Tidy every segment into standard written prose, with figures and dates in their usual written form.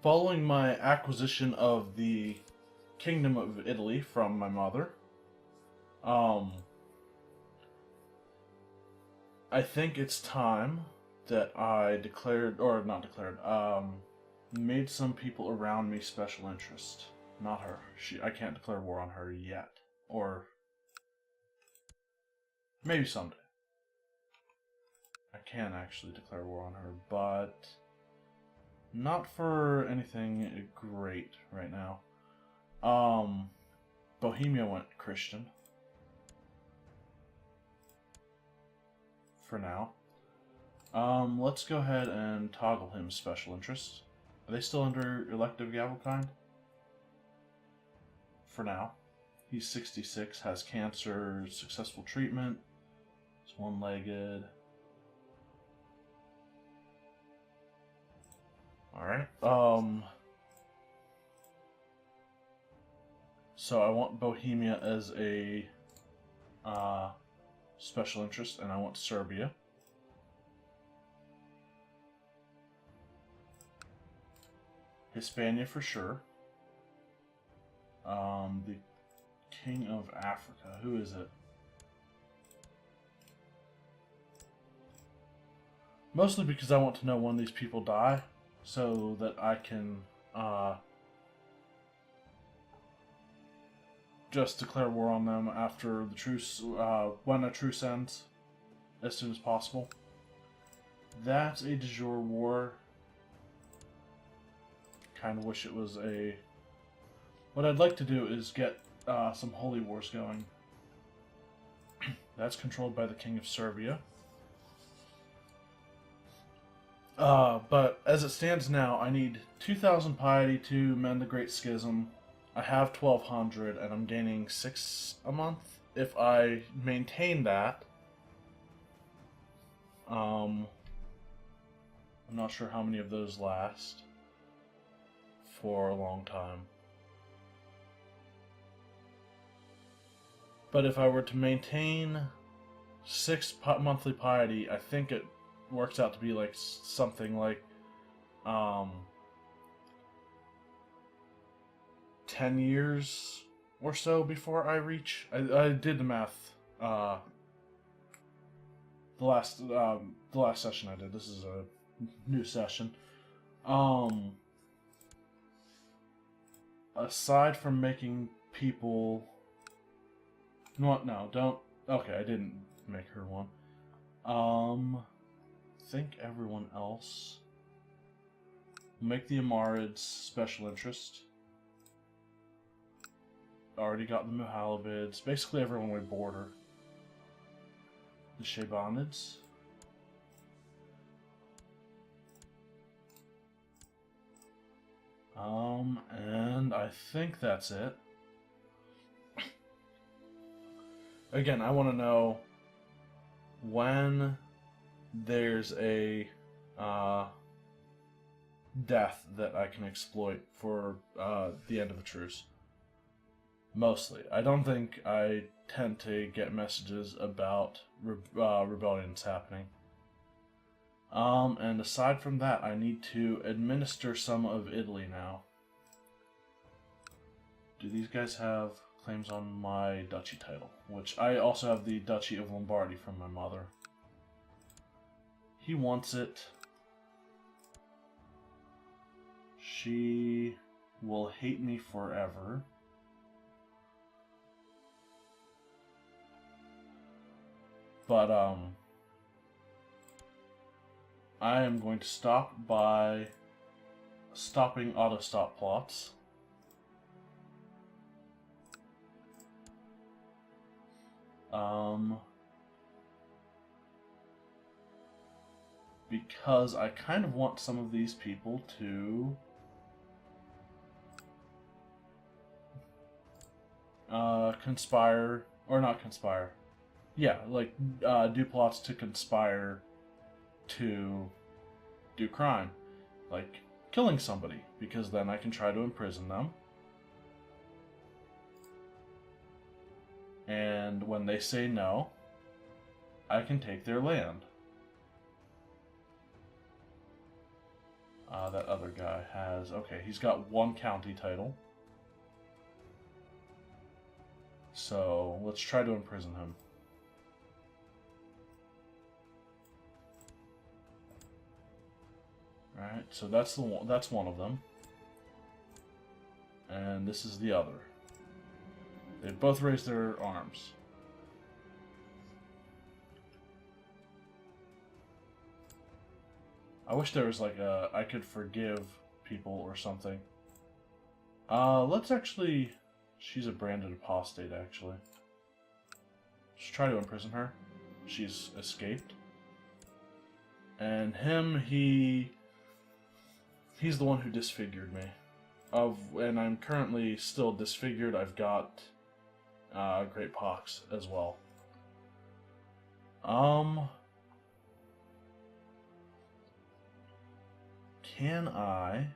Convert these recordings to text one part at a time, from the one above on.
following my acquisition of the Kingdom of Italy from my mother, um, I think it's time that I declared, or not declared, made some people around me special interest. Not her. I can't declare war on her yet. Or maybe someday. I can actually declare war on her, but not for anything great right now. Bohemia went Christian. For now. Let's go ahead and toggle him special interest. Are they still under elective gavel kind? For now. He's 66, has cancer, successful treatment. He's one-legged. Alright. So I want Bohemia as a special interest, and I want Serbia. Hispania for sure. The King of Africa. Who is it? Mostly because I want to know when these people die, so that I can just declare war on them after the truce, when a truce ends, as soon as possible. That's a de jure war. Kind of wish it was a... What I'd like to do is get some holy wars going. That's controlled by the King of Serbia. But as it stands now, I need 2,000 piety to mend the Great Schism. I have 1,200, and I'm gaining 6 a month. If I maintain that, I'm not sure how many of those last for a long time. But if I were to maintain 6 monthly piety, I think it works out to be like something like 10 years or so before I reach. I did the math the last session I did. This is a new session. Aside from making people... No, don't... Okay, I didn't make her one. Think everyone else. Make the Amarids special interest. Already got the Muhalabids. Basically everyone we border. The Shabanids. And I think that's it. Again, I want to know when there's a death that I can exploit for the end of a truce. Mostly. I don't think I tend to get messages about rebellions happening. And aside from that, I need to administer some of Italy now. Do these guys have claims on my duchy title? Which I also have the Duchy of Lombardy from my mother. He wants it. She will hate me forever. But, I am going to stop by stopping auto-stop plots. Because I kind of want some of these people to conspire, or not conspire. Yeah, like, do plots to conspire to do crime. Like, killing somebody, because then I can try to imprison them. And when they say no, I can take their land. That other guy has... Okay, he's got one county title. So, let's try to imprison him. Alright, so that's one of them. And this is the other. They both raised their arms. I wish there was like I could forgive people or something. Let's actually... She's a branded apostate, actually. Just try to imprison her. She's escaped. And him, he's the one who disfigured me. And I'm currently still disfigured. I've got great pox as well. Can I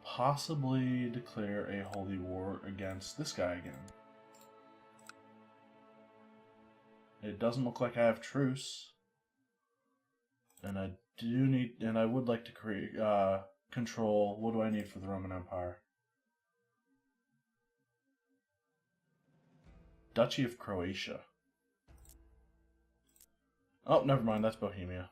possibly declare a holy war against this guy again? It doesn't look like I have truce. And I would like to create, control, what do I need for the Roman Empire? Duchy of Croatia. Oh, never mind, that's Bohemia.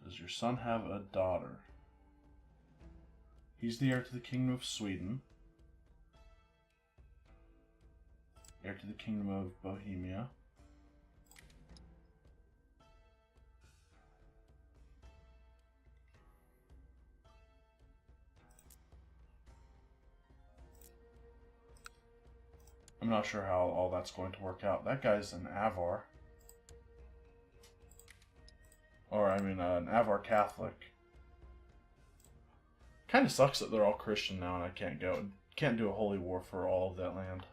Does your son have a daughter? He's the heir to the Kingdom of Sweden. Heir to the Kingdom of Bohemia. I'm not sure how all that's going to work out. That guy's an Avar. Or, I mean, an Avar Catholic. Kind of sucks that they're all Christian now and I can't do a holy war for all of that land.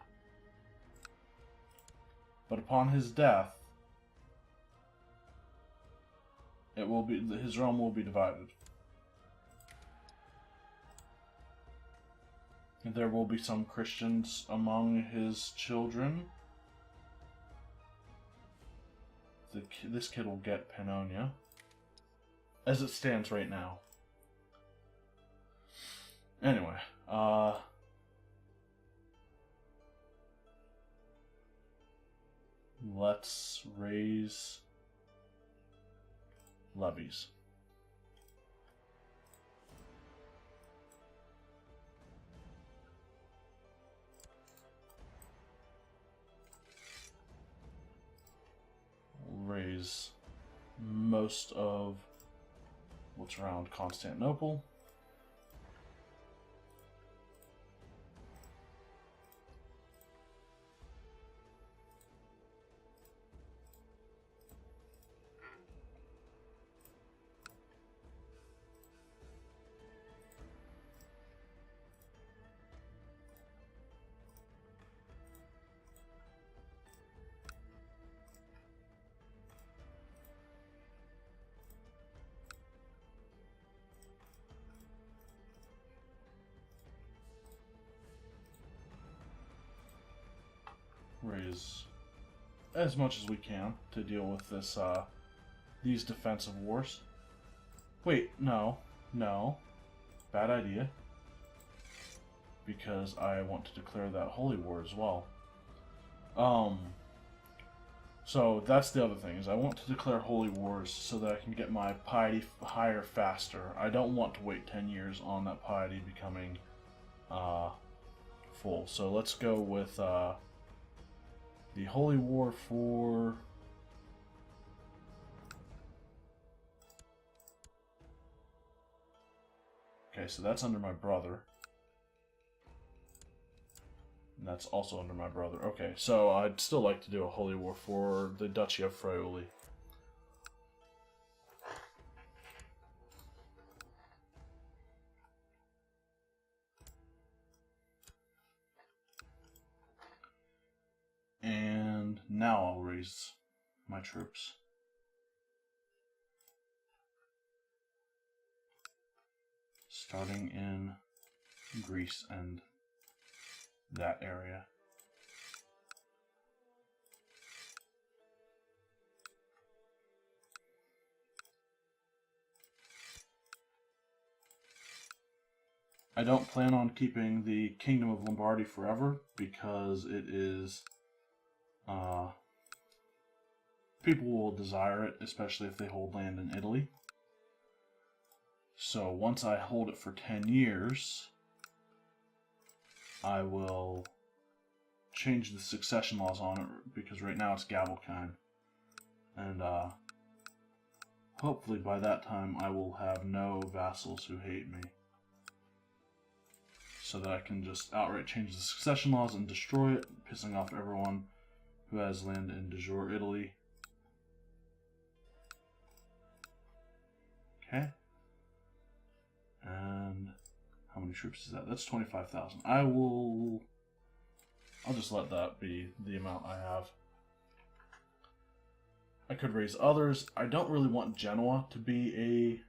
But upon his death, his realm will be divided. There will be some Christians among his children. This kid will get Pannonia, as it stands right now. Anyway, let's raise levies. Raise most of what's around Constantinople. Raise as much as we can to deal with this, these defensive wars. Wait, no. Bad idea. Because I want to declare that holy war as well. So that's the other thing, is I want to declare holy wars so that I can get my piety higher faster. I don't want to wait 10 years on that piety becoming, full. So let's go with, the holy war for... Okay, so that's under my brother. And that's also under my brother. Okay, so I'd still like to do a holy war for the Duchy of Friuli. And now I'll raise my troops. Starting in Greece and that area. I don't plan on keeping the Kingdom of Lombardy forever because it is. People will desire it, especially if they hold land in Italy. So once I hold it for 10 years, I will change the succession laws on it because right now it's Gavelkind. And hopefully by that time I will have no vassals who hate me. So that I can just outright change the succession laws and destroy it, pissing off everyone who has land in de jure Italy. Okay. And how many troops is that? That's 25,000. I'll just let that be the amount I have. I could raise others. I don't really want Genoa to be a...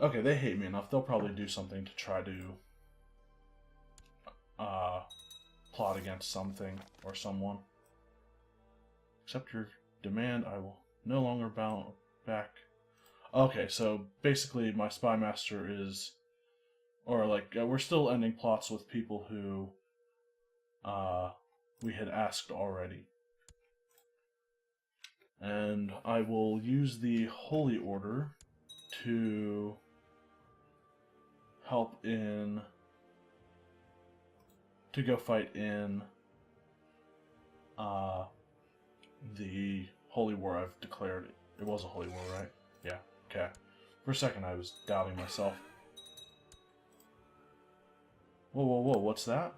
Okay, they hate me enough. They'll probably do something to try to plot against something or someone. Accept your demand. I will no longer bow back. Okay, so basically my spy master is... Or like, we're still ending plots with people who we had asked already. And I will use the Holy Order to help in... to go fight in the Holy War I've declared. It was a Holy War, right? Yeah, okay. For a second I was doubting myself. Whoa, whoa, whoa, what's that?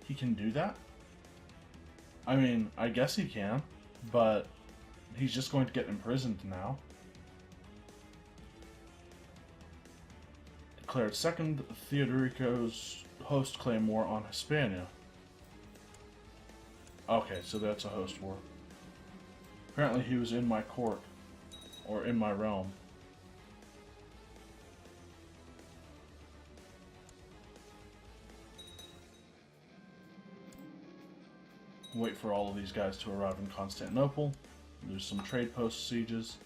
He can do that? I mean, I guess he can, but he's just going to get imprisoned now. Declared second Theodorico's host claim war on Hispania. Okay, so that's a host war. Apparently he was in my court, or in my realm. Wait for all of these guys to arrive in Constantinople. There's some trade post sieges.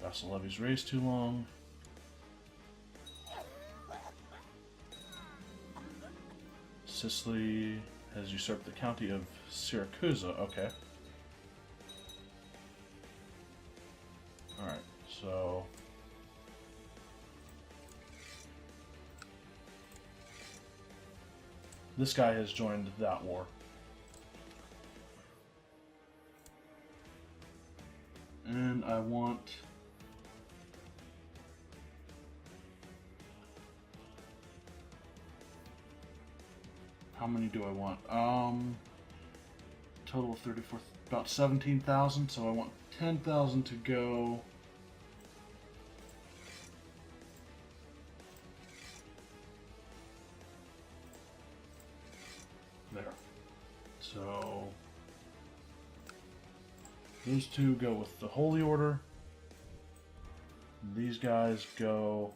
Vassal levies raised too long. Sicily has usurped the county of Syracusa. Okay. Alright, so... This guy has joined that war. And I want... How many do I want? Total of 34, about 17,000, so I want 10,000 to go. There. So those two go with the Holy Order. These guys go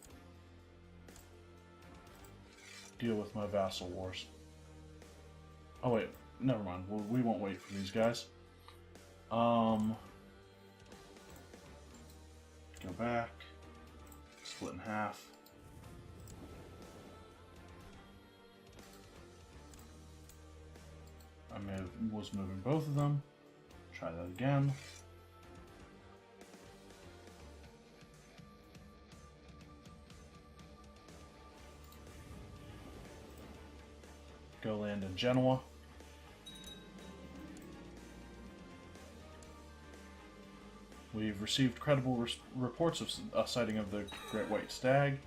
deal with my vassal wars. Oh wait, never mind. We won't wait for these guys. Go back. Split in half. Was moving both of them. Try that again. Go land in Genoa. We've received credible reports of a sighting of the Great White Stag.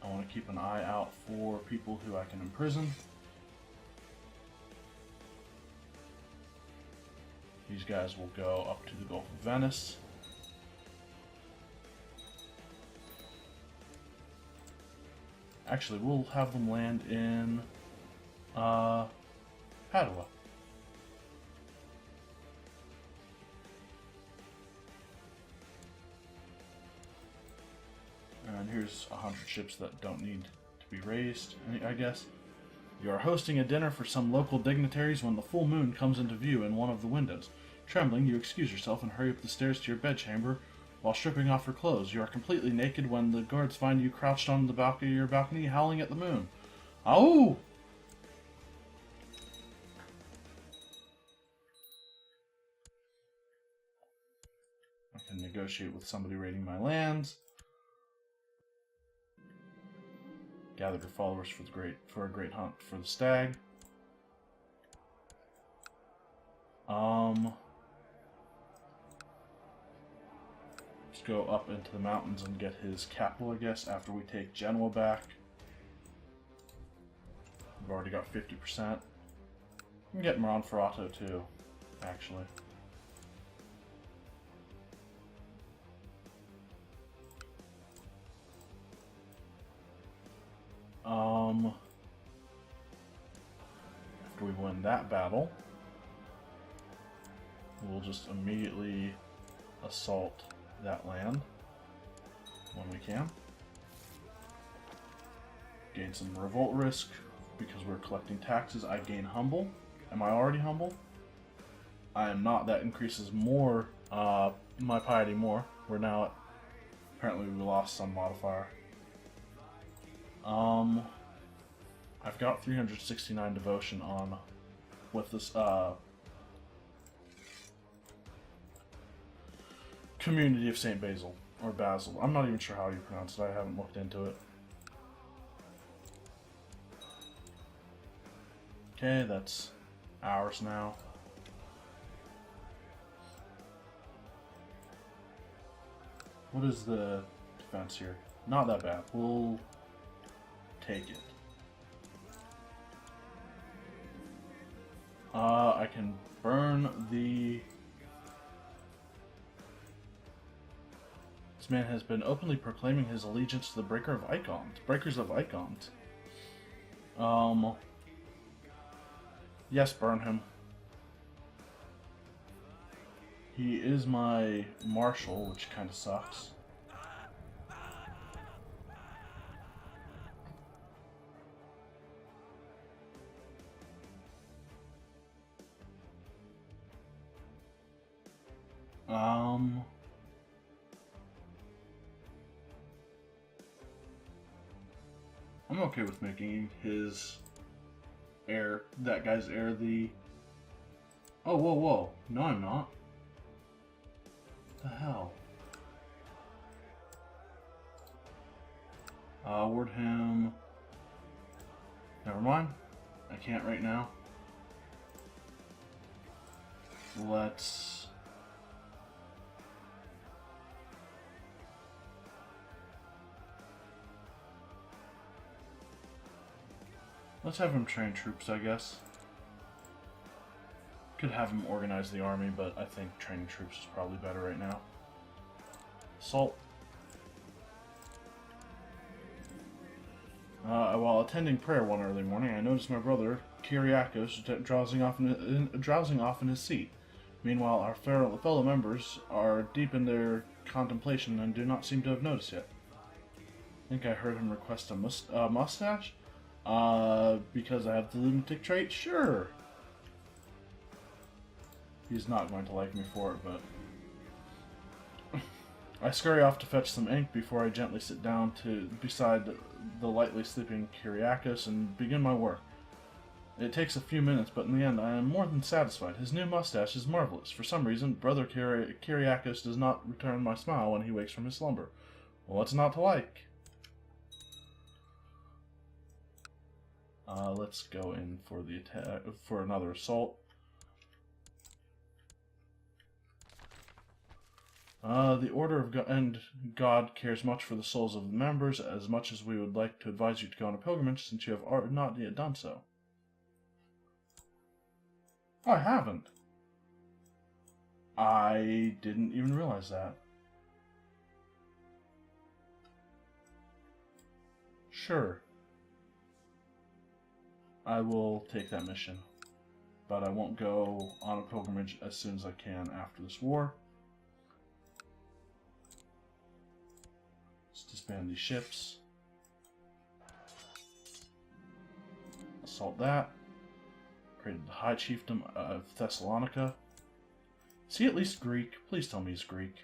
I want to keep an eye out for people who I can imprison. These guys will go up to the Gulf of Venice. Actually, we'll have them land in Padua. And here's 100 ships that don't need to be raised, I guess. You are hosting a dinner for some local dignitaries when the full moon comes into view in one of the windows. Trembling, you excuse yourself and hurry up the stairs to your bedchamber while stripping off your clothes. You are completely naked when the guards find you crouched on the balcony of your balcony, howling at the moon. Oh! I can negotiate with somebody raiding my lands. Gather your followers for a great hunt for the stag. Let's go up into the mountains and get his capital, I guess, after we take Genoa back. We've already got 50%. We can get Monferrato too, actually. After we win that battle, we'll just immediately assault that land when we can. Gain some revolt risk because we're collecting taxes. I gain humble. Am I already humble? I am not. That increases more my piety more. We're now at, apparently we lost some modifier. I've got 369 devotion on with this Community of St. Basil, or Basil. I'm not even sure how you pronounce it, I haven't looked into it. Okay, that's ours now. What is the defense here? Not that bad. We'll take it. I can burn the... This man has been openly proclaiming his allegiance to the Breakers of Icons. Yes, burn him. He is my marshal, which kind of sucks. I'm okay with making his heir, that guy's heir, the... Oh, whoa, whoa. No, I'm not. What the hell? Award him... Never mind. I can't right now. Let's... Let's have him train troops, I guess. Could have him organize the army, but I think training troops is probably better right now. Assault. While attending prayer one early morning, I noticed my brother, Kyriakos, drowsing off in his seat. Meanwhile, our fellow members are deep in their contemplation and do not seem to have noticed yet. I think I heard him request a mustache? Because I have the lunatic trait? Sure! He's not going to like me for it, but... I scurry off to fetch some ink before I gently sit down beside the lightly sleeping Kyriakos and begin my work. It takes a few minutes, but in the end I am more than satisfied. His new mustache is marvelous. For some reason, Brother Kyriakos does not return my smile when he wakes from his slumber. Well, what's not to like? Let's go in for the attack, for another assault. The Order of God cares much for the souls of the members, as much as we would like to advise you to go on a pilgrimage, since you have not yet done so. Oh, I haven't. I didn't even realize that. Sure. I will take that mission, but I won't go on a pilgrimage as soon as I can after this war. Let's just Disband these ships. Assault that. Created the High Chiefdom of Thessalonica. Is he at least Greek? Please tell me he's Greek.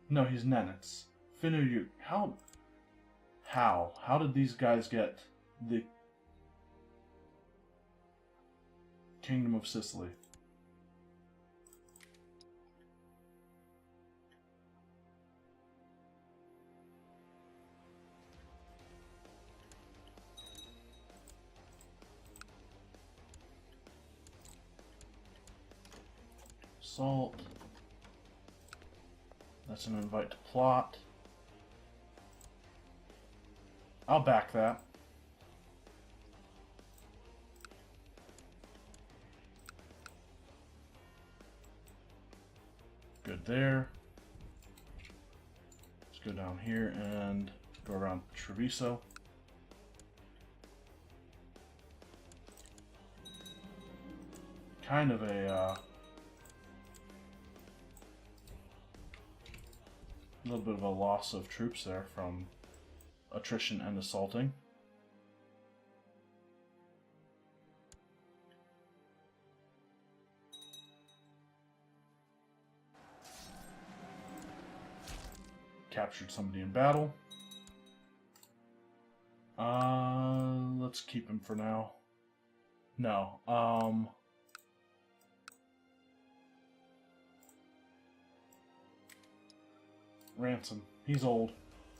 No, he's Nenets. Finno, How did these guys get the Kingdom of Sicily? Assault. That's an invite to plot. I'll back that. Good there. Let's go down here and go around Treviso. Kind of a little bit of a loss of troops there from attrition and assaulting. Captured somebody in battle. Let's keep him for now. No, Ransom. He's old.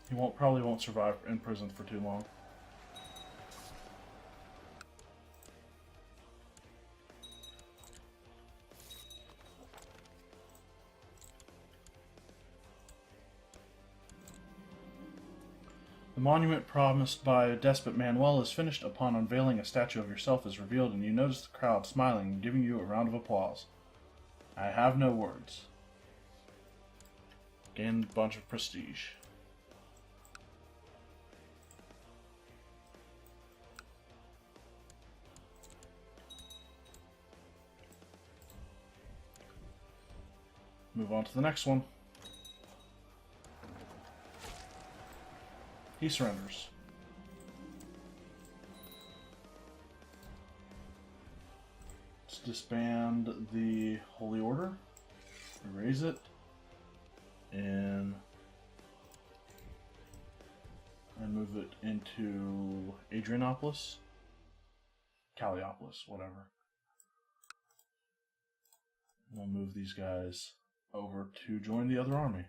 He probably won't survive in prison for too long. The monument promised by despot Manuel is finished. Upon unveiling, a statue of yourself is revealed, and you notice the crowd smiling and giving you a round of applause. I have no words. Gain a bunch of prestige. Move on to the next one. He surrenders. Let's disband the Holy Order. Erase it. And move it into Adrianopolis. Calliopolis, whatever. We'll move these guys over to join the other army.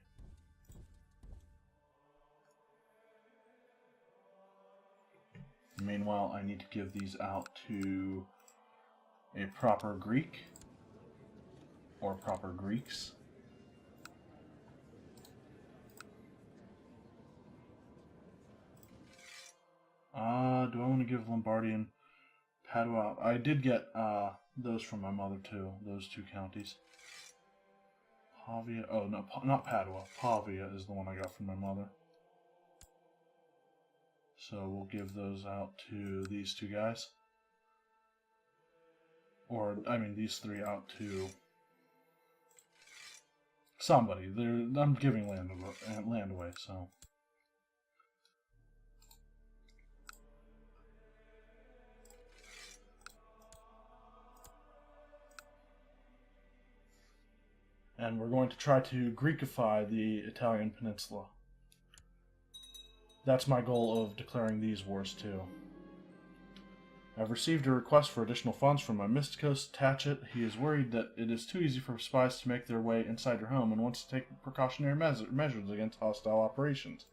Meanwhile, I need to give these out to a proper Greek or proper Greeks. Do I want to give Lombardy and Padua? I did get those from my mother too, those two counties. Pavia, oh no, not Padua. Pavia is the one I got from my mother. So we'll give those out to these two guys. Or, I mean, these three out to somebody. I'm giving land away, so. And we're going to try to Greekify the Italian peninsula. That's my goal of declaring these wars too. I've received a request for additional funds from my Mysticos Tatchet. He is worried that it is too easy for spies to make their way inside your home and wants to take precautionary measures against hostile operations.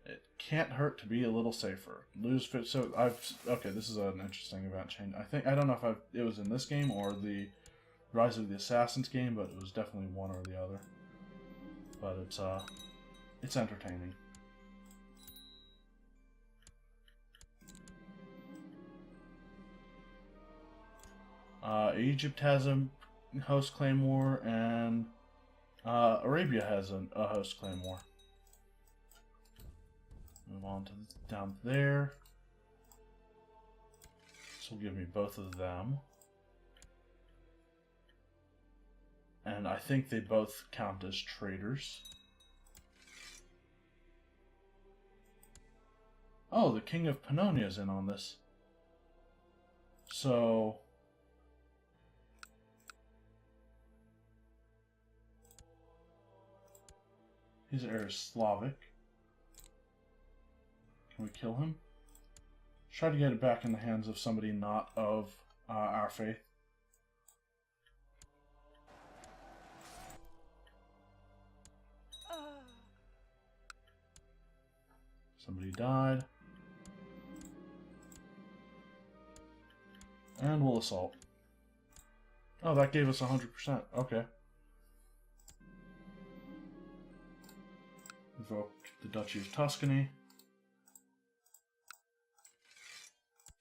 It can't hurt to be a little safer. Okay, this is an interesting event change. I don't know if it was in this game or the Rise of the Assassins game, but it was definitely one or the other. But it's entertaining. Egypt has a host claim war, and Arabia has a host claim war. Move on to down there. This will give me both of them. And I think they both count as traitors. Oh, the King of Pannonia is in on this. So... his heir is Slavic. Can we kill him? Try to get it back in the hands of somebody not of our faith. Somebody died. And we'll assault. Oh, that gave us 100%. Okay. Invoke the Duchy of Tuscany.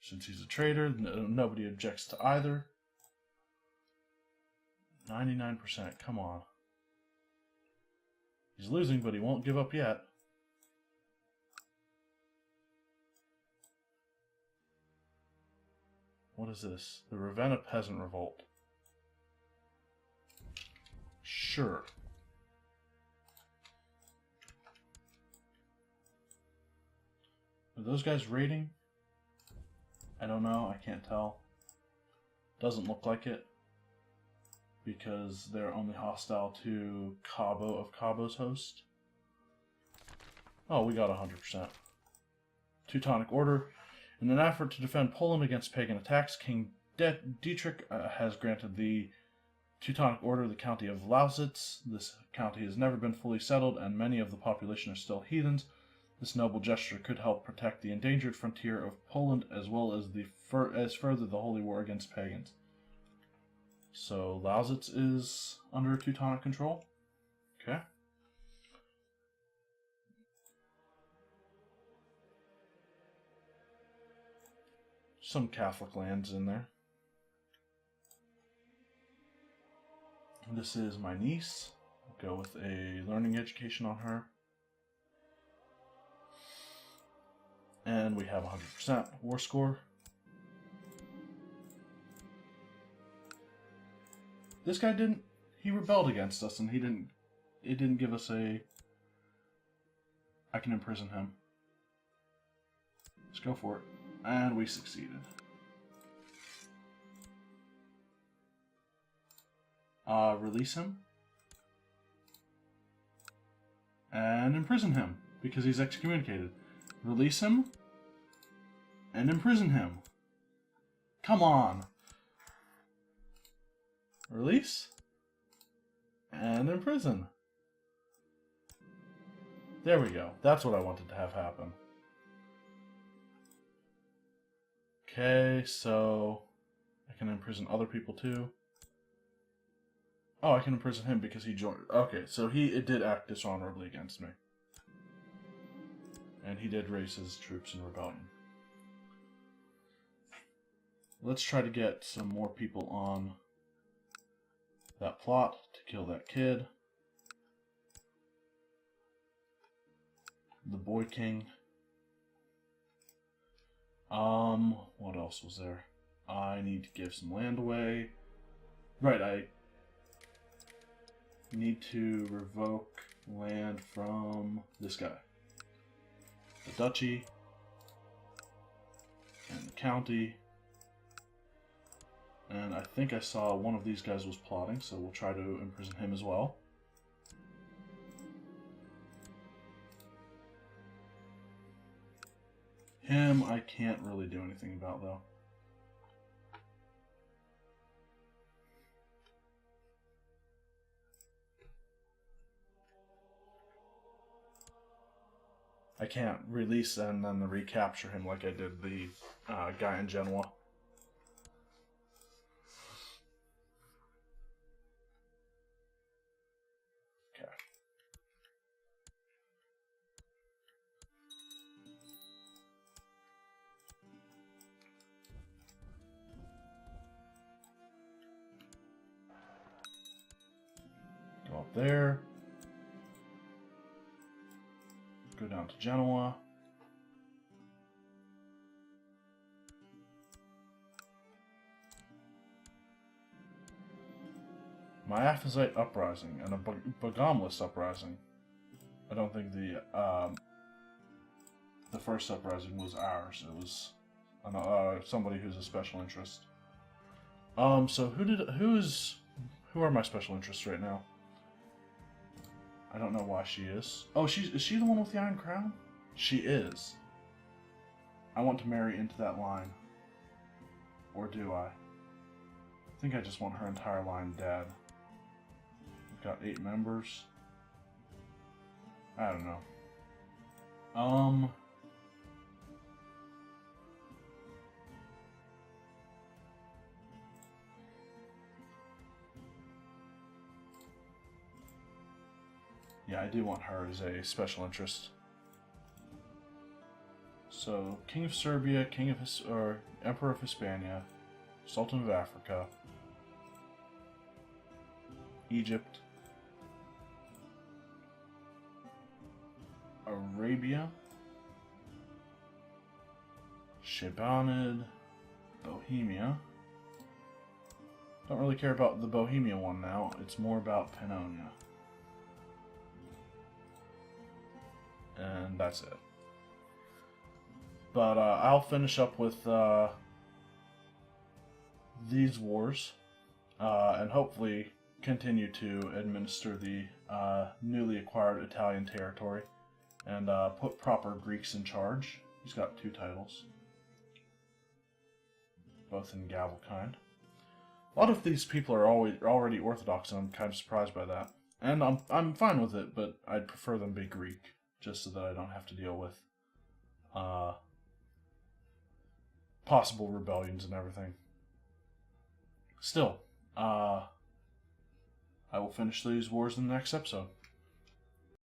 Since he's a traitor, nobody objects to either. 99%, come on. He's losing, but he won't give up yet. What is this? The Ravenna Peasant Revolt. Sure. Are those guys raiding? I don't know, I can't tell. Doesn't look like it. Because they're only hostile to Cabo of Cabo's host. Oh, we got 100%. Teutonic Order. In an effort to defend Poland against pagan attacks, King Dietrich has granted the Teutonic Order the county of Lausitz. This county has never been fully settled, and many of the population are still heathens. This noble gesture could help protect the endangered frontier of Poland, as well as further the holy war against pagans. So Lausitz is under Teutonic control. Okay. Some Catholic lands in there. This is my niece. I'll go with a learning education on her. And we have 100% war score. This guy he rebelled against us, and it didn't give us I can imprison him. Let's go for it. And we succeeded. Release him. And imprison him, because he's excommunicated. Release him. And imprison him. Come on. Release. And imprison. There we go. That's what I wanted to have happen. Okay, so I can imprison other people too. Oh, I can imprison him because he joined. Okay, so it did act dishonorably against me. And he did raise his troops in rebellion. Let's try to get some more people on that plot to kill that kid. The Boy King. What else was there? I need to give some land away. Right, I need to revoke land from this guy. The duchy. And the county. And I think I saw one of these guys was plotting, so we'll try to imprison him as well. Him, I can't really do anything about, though. I can't release and then recapture him like I did the guy in Genoa. Okay. Go up there. Go down to Genoa. Miaphysite uprising and a Bogomolist uprising. I don't think the first uprising was ours. It was somebody who's a special interest. So who are my special interests right now? I don't know why she is. Oh, is she the one with the Iron Crown? She is. I want to marry into that line. Or do I? I think I just want her entire line dead. We've got 8 members. I don't know. Yeah, I do want her as a special interest. So, King of Serbia, Emperor of Hispania, Sultan of Africa, Egypt, Arabia, Shebanid, Bohemia. Don't really care about the Bohemia one now. It's more about Pannonia. And that's it. But I'll finish up with these wars and hopefully continue to administer the newly acquired Italian territory and put proper Greeks in charge. He's got 2 titles, both in Gavelkind. A lot of these people are already Orthodox, and I'm kind of surprised by that. And I'm fine with it, but I'd prefer them be Greek, just so that I don't have to deal with possible rebellions and everything. Still, I will finish these wars in the next episode.